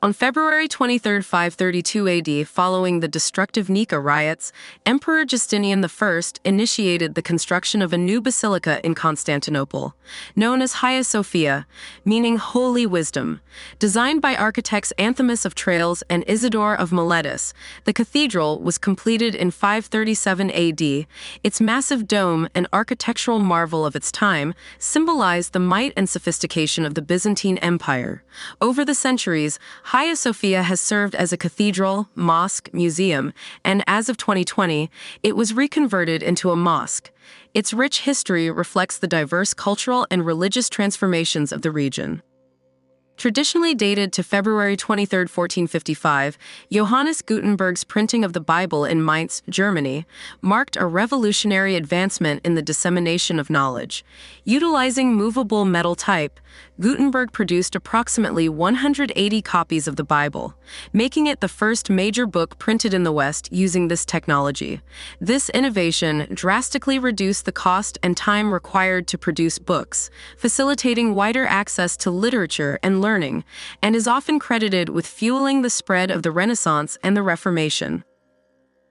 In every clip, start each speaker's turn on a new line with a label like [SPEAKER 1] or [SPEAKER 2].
[SPEAKER 1] On February 23, 532 AD, following the destructive Nika riots, Emperor Justinian I initiated the construction of a new basilica in Constantinople, known as Hagia Sophia, meaning Holy Wisdom. Designed by architects Anthimus of Tralles and Isidore of Miletus, the cathedral was completed in 537 AD. Its massive dome, an architectural marvel of its time, symbolized the might and sophistication of the Byzantine Empire. Over the centuries, Hagia Sophia has served as a cathedral, mosque, museum, and as of 2020, it was reconverted into a mosque. Its rich history reflects the diverse cultural and religious transformations of the region. Traditionally dated to February 23, 1455, Johannes Gutenberg's printing of the Bible in Mainz, Germany, marked a revolutionary advancement in the dissemination of knowledge. Utilizing movable metal type, Gutenberg produced approximately 180 copies of the Bible, making it the first major book printed in the West using this technology. This innovation drastically reduced the cost and time required to produce books, facilitating wider access to literature and learning, and is often credited with fueling the spread of the Renaissance and the Reformation.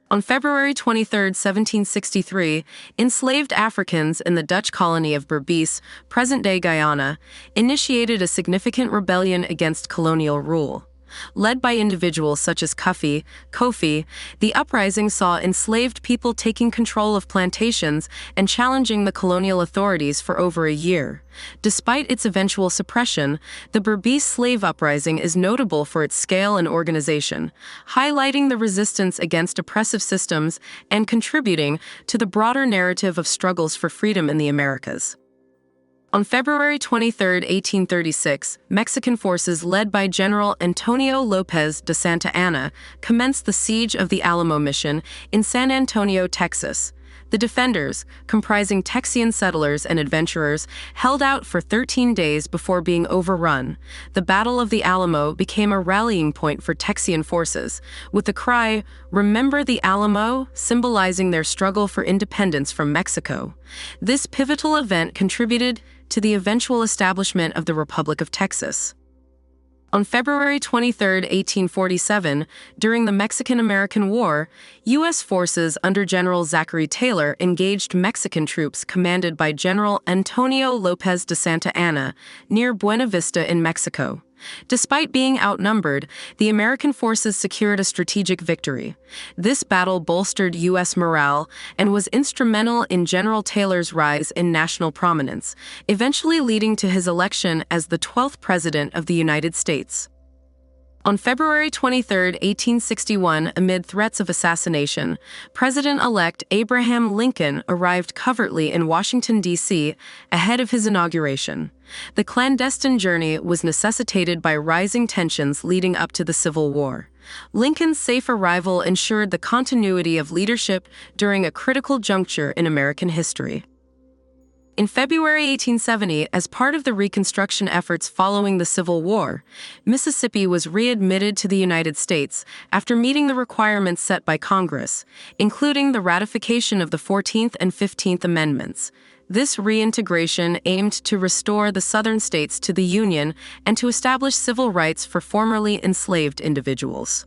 [SPEAKER 1] On February 23, 1763, enslaved Africans in the Dutch colony of Berbice, present-day Guyana, initiated a significant rebellion against colonial rule. Led by individuals such as Kofi, the uprising saw enslaved people taking control of plantations and challenging the colonial authorities for over a year. Despite its eventual suppression, the Berbice slave uprising is notable for its scale and organization, highlighting the resistance against oppressive systems and contributing to the broader narrative of struggles for freedom in the Americas. On February 23, 1836, Mexican forces led by General Antonio López de Santa Anna commenced the siege of the Alamo mission in San Antonio, Texas. The defenders, comprising Texian settlers and adventurers, held out for 13 days before being overrun. The Battle of the Alamo became a rallying point for Texian forces, with the cry, "Remember the Alamo," symbolizing their struggle for independence from Mexico. This pivotal event contributed to the eventual establishment of the Republic of Texas. On February 23, 1847, during the Mexican-American War, U.S. forces under General Zachary Taylor engaged Mexican troops commanded by General Antonio López de Santa Anna near Buena Vista in Mexico. Despite being outnumbered, the American forces secured a strategic victory. This battle bolstered U.S. morale and was instrumental in General Taylor's rise in national prominence, eventually leading to his election as the 12th President of the United States. On February 23, 1861, amid threats of assassination, President-elect Abraham Lincoln arrived covertly in Washington, D.C., ahead of his inauguration. The clandestine journey was necessitated by rising tensions leading up to the Civil War. Lincoln's safe arrival ensured the continuity of leadership during a critical juncture in American history. In February 1870, as part of the Reconstruction efforts following the Civil War, Mississippi was readmitted to the United States after meeting the requirements set by Congress, including the ratification of the 14th and 15th Amendments. This reintegration aimed to restore the Southern states to the Union and to establish civil rights for formerly enslaved individuals.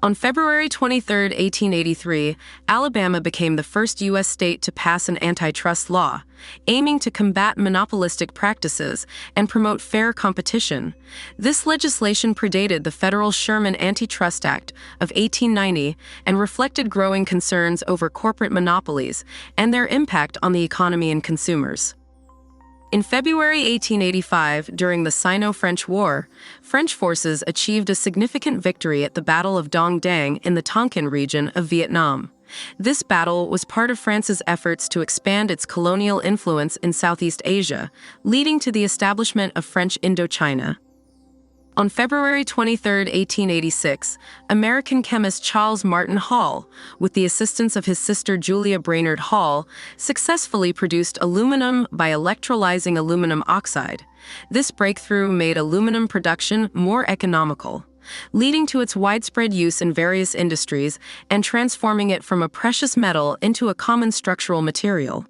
[SPEAKER 1] On February 23, 1883, Alabama became the first U.S. state to pass an antitrust law, aiming to combat monopolistic practices and promote fair competition. This legislation predated the federal Sherman Antitrust Act of 1890 and reflected growing concerns over corporate monopolies and their impact on the economy and consumers. In February 1885, during the Sino-French War, French forces achieved a significant victory at the Battle of Dong Dang in the Tonkin region of Vietnam. This battle was part of France's efforts to expand its colonial influence in Southeast Asia, leading to the establishment of French Indochina. On February 23, 1886, American chemist Charles Martin Hall, with the assistance of his sister Julia Brainerd Hall, successfully produced aluminum by electrolyzing aluminum oxide. This breakthrough made aluminum production more economical, leading to its widespread use in various industries and transforming it from a precious metal into a common structural material.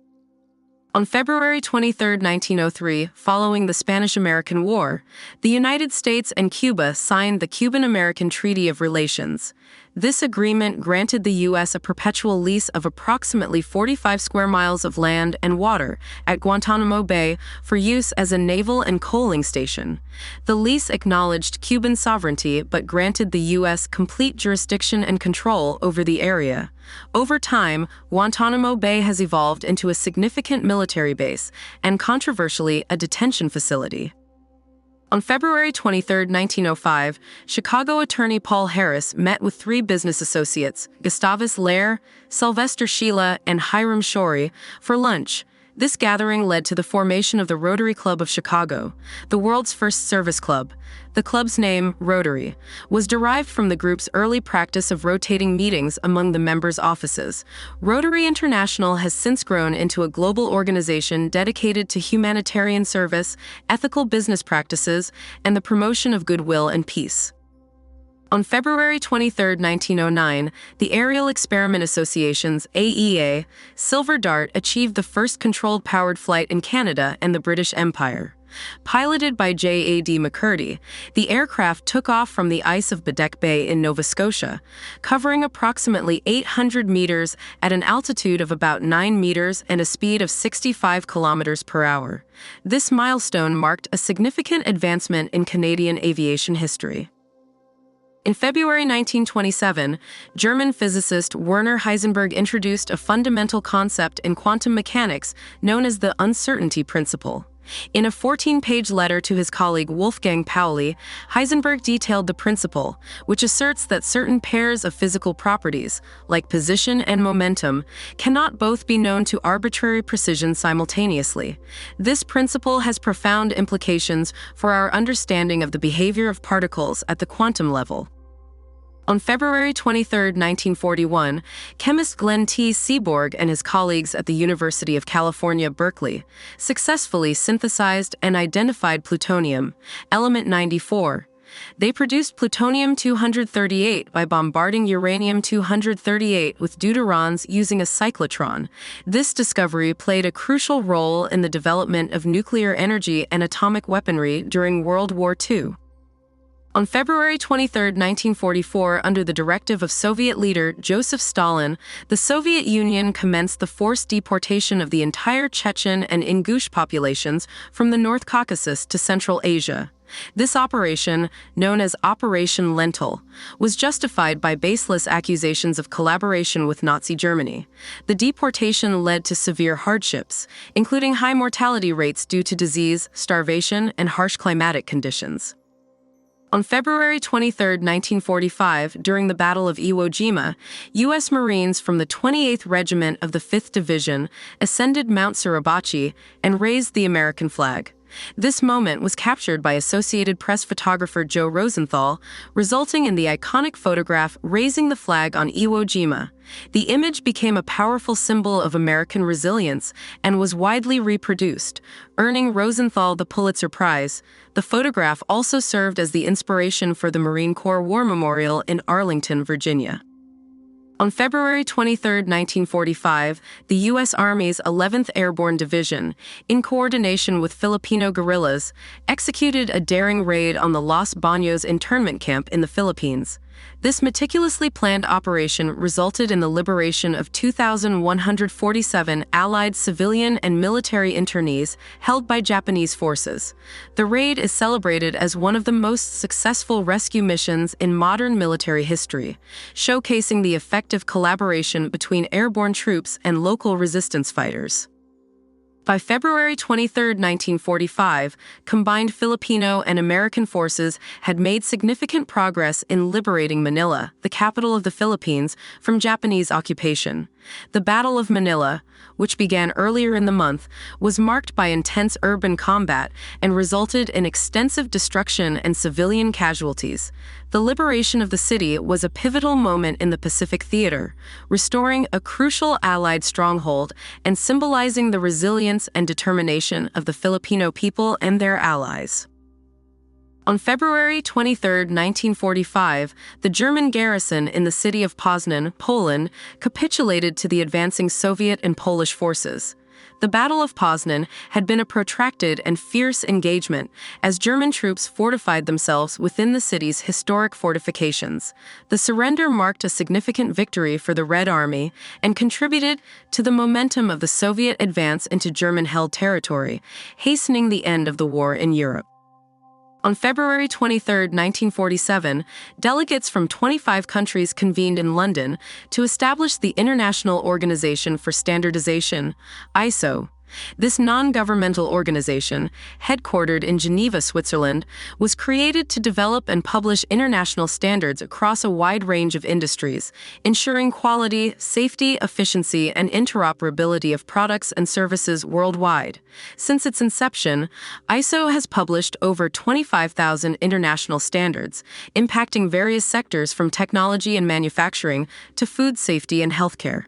[SPEAKER 1] On February 23, 1903, following the Spanish-American War, the United States and Cuba signed the Cuban-American Treaty of Relations. This agreement granted the U.S. a perpetual lease of approximately 45 square miles of land and water at Guantanamo Bay for use as a naval and coaling station. The lease acknowledged Cuban sovereignty but granted the U.S. complete jurisdiction and control over the area. Over time, Guantanamo Bay has evolved into a significant military base and, controversially, a detention facility. On February 23, 1905, Chicago attorney Paul Harris met with three business associates, Gustavus Lair, Sylvester Sheila, and Hiram Shorey, for lunch. This gathering led to the formation of the Rotary Club of Chicago, the world's first service club. The club's name, Rotary, was derived from the group's early practice of rotating meetings among the members' offices. Rotary International has since grown into a global organization dedicated to humanitarian service, ethical business practices, and the promotion of goodwill and peace. On February 23, 1909, the Aerial Experiment Association's AEA Silver Dart achieved the first controlled-powered flight in Canada and the British Empire. Piloted by J.A.D. McCurdy, the aircraft took off from the ice of Badak Bay in Nova Scotia, covering approximately 800 meters at an altitude of about 9 meters and a speed of 65 kilometers per hour. This milestone marked a significant advancement in Canadian aviation history. In February 1927, German physicist Werner Heisenberg introduced a fundamental concept in quantum mechanics known as the uncertainty principle. In a 14-page letter to his colleague Wolfgang Pauli, Heisenberg detailed the principle, which asserts that certain pairs of physical properties, like position and momentum, cannot both be known to arbitrary precision simultaneously. This principle has profound implications for our understanding of the behavior of particles at the quantum level. On February 23, 1941, chemist Glenn T. Seaborg and his colleagues at the University of California, Berkeley, successfully synthesized and identified plutonium, element 94. They produced plutonium-238 by bombarding uranium-238 with deuterons using a cyclotron. This discovery played a crucial role in the development of nuclear energy and atomic weaponry during World War II. On February 23, 1944, under the directive of Soviet leader Joseph Stalin, the Soviet Union commenced the forced deportation of the entire Chechen and Ingush populations from the North Caucasus to Central Asia. This operation, known as Operation Lentil, was justified by baseless accusations of collaboration with Nazi Germany. The deportation led to severe hardships, including high mortality rates due to disease, starvation, and harsh climatic conditions. On February 23, 1945, during the Battle of Iwo Jima, U.S. Marines from the 28th Regiment of the 5th Division ascended Mount Suribachi and raised the American flag. This moment was captured by Associated Press photographer Joe Rosenthal, resulting in the iconic photograph raising the flag on Iwo Jima. The image became a powerful symbol of American resilience and was widely reproduced, earning Rosenthal the Pulitzer Prize. The photograph also served as the inspiration for the Marine Corps War Memorial in Arlington, Virginia. On February 23, 1945, the U.S. Army's 11th Airborne Division, in coordination with Filipino guerrillas, executed a daring raid on the Los Baños internment camp in the Philippines. This meticulously planned operation resulted in the liberation of 2,147 Allied civilian and military internees held by Japanese forces. The raid is celebrated as one of the most successful rescue missions in modern military history, showcasing the effective collaboration between airborne troops and local resistance fighters. By February 23, 1945, combined Filipino and American forces had made significant progress in liberating Manila, the capital of the Philippines, from Japanese occupation. The Battle of Manila, which began earlier in the month, was marked by intense urban combat and resulted in extensive destruction and civilian casualties. The liberation of the city was a pivotal moment in the Pacific Theater, restoring a crucial Allied stronghold and symbolizing the resilience and determination of the Filipino people and their allies. On February 23, 1945, the German garrison in the city of Poznan, Poland, capitulated to the advancing Soviet and Polish forces. The Battle of Poznan had been a protracted and fierce engagement as German troops fortified themselves within the city's historic fortifications. The surrender marked a significant victory for the Red Army and contributed to the momentum of the Soviet advance into German-held territory, hastening the end of the war in Europe. On February 23, 1947, delegates from 25 countries convened in London to establish the International Organization for Standardization, ISO. This non-governmental organization, headquartered in Geneva, Switzerland, was created to develop and publish international standards across a wide range of industries, ensuring quality, safety, efficiency, and interoperability of products and services worldwide. Since its inception, ISO has published over 25,000 international standards, impacting various sectors from technology and manufacturing to food safety and healthcare.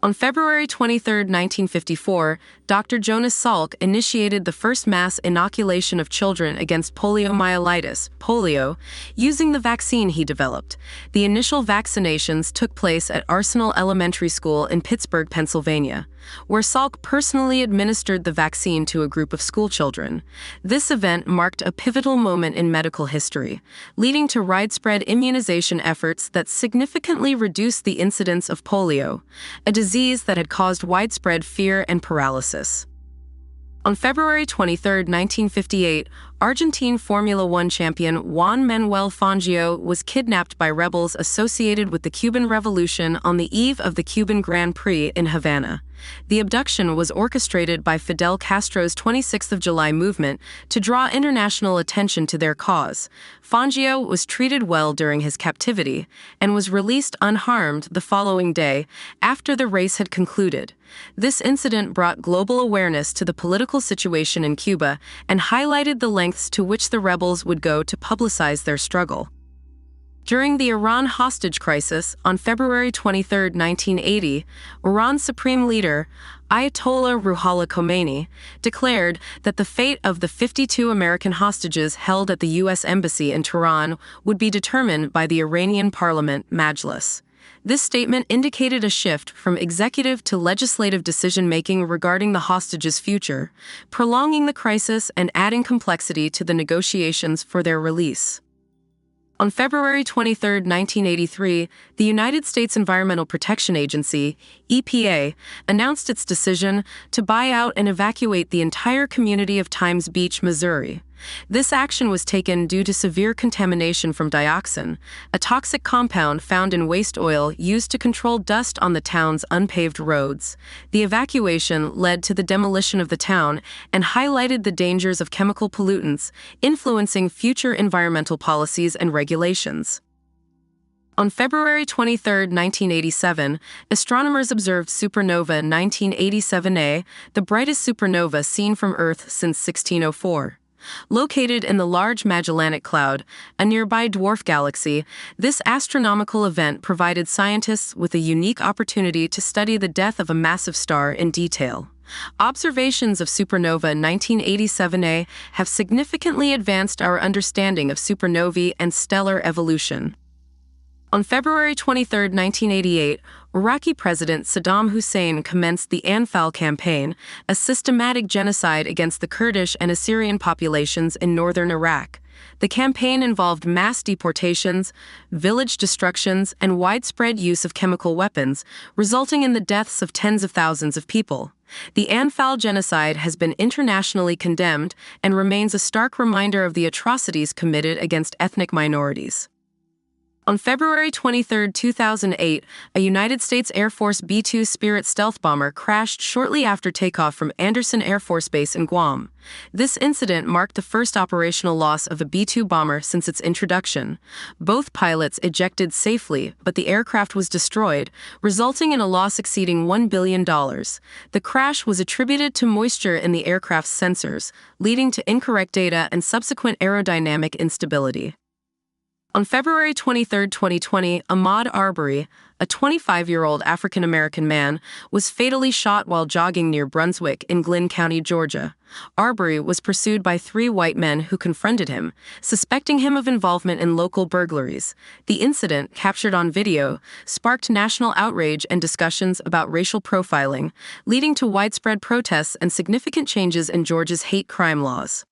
[SPEAKER 1] On February 23, 1954, Dr. Jonas Salk initiated the first mass inoculation of children against poliomyelitis, polio, using the vaccine he developed. The initial vaccinations took place at Arsenal Elementary School in Pittsburgh, Pennsylvania, where Salk personally administered the vaccine to a group of schoolchildren. This event marked a pivotal moment in medical history, leading to widespread immunization efforts that significantly reduced the incidence of polio, a disease that had caused widespread fear and paralysis. On February 23, 1958, Argentine Formula One champion Juan Manuel Fangio was kidnapped by rebels associated with the Cuban Revolution on the eve of the Cuban Grand Prix in Havana. The abduction was orchestrated by Fidel Castro's 26th of July movement to draw international attention to their cause. Fangio was treated well during his captivity and was released unharmed the following day after the race had concluded. This incident brought global awareness to the political situation in Cuba and highlighted the lengths to which the rebels would go to publicize their struggle. During the Iran hostage crisis on February 23, 1980, Iran's supreme leader, Ayatollah Ruhollah Khomeini, declared that the fate of the 52 American hostages held at the U.S. Embassy in Tehran would be determined by the Iranian parliament, Majlis. This statement indicated a shift from executive to legislative decision-making regarding the hostages' future, prolonging the crisis and adding complexity to the negotiations for their release. On February 23, 1983, the United States Environmental Protection Agency, EPA, announced its decision to buy out and evacuate the entire community of Times Beach, Missouri. This action was taken due to severe contamination from dioxin, a toxic compound found in waste oil used to control dust on the town's unpaved roads. The evacuation led to the demolition of the town and highlighted the dangers of chemical pollutants, influencing future environmental policies and regulations. On February 23, 1987, astronomers observed supernova 1987A, the brightest supernova seen from Earth since 1604. Located in the Large Magellanic Cloud, a nearby dwarf galaxy, this astronomical event provided scientists with a unique opportunity to study the death of a massive star in detail. Observations of supernova 1987A have significantly advanced our understanding of supernovae and stellar evolution. On February 23, 1988, Iraqi President Saddam Hussein commenced the Anfal campaign, a systematic genocide against the Kurdish and Assyrian populations in northern Iraq. The campaign involved mass deportations, village destructions, and widespread use of chemical weapons, resulting in the deaths of tens of thousands of people. The Anfal genocide has been internationally condemned and remains a stark reminder of the atrocities committed against ethnic minorities. On February 23, 2008, a United States Air Force B-2 Spirit stealth bomber crashed shortly after takeoff from Andersen Air Force Base in Guam. This incident marked the first operational loss of a B-2 bomber since its introduction. Both pilots ejected safely, but the aircraft was destroyed, resulting in a loss exceeding $1 billion. The crash was attributed to moisture in the aircraft's sensors, leading to incorrect data and subsequent aerodynamic instability. On February 23, 2020, Ahmaud Arbery, a 25-year-old African-American man, was fatally shot while jogging near Brunswick in Glynn County, Georgia. Arbery was pursued by 3 white men who confronted him, suspecting him of involvement in local burglaries. The incident, captured on video, sparked national outrage and discussions about racial profiling, leading to widespread protests and significant changes in Georgia's hate crime laws.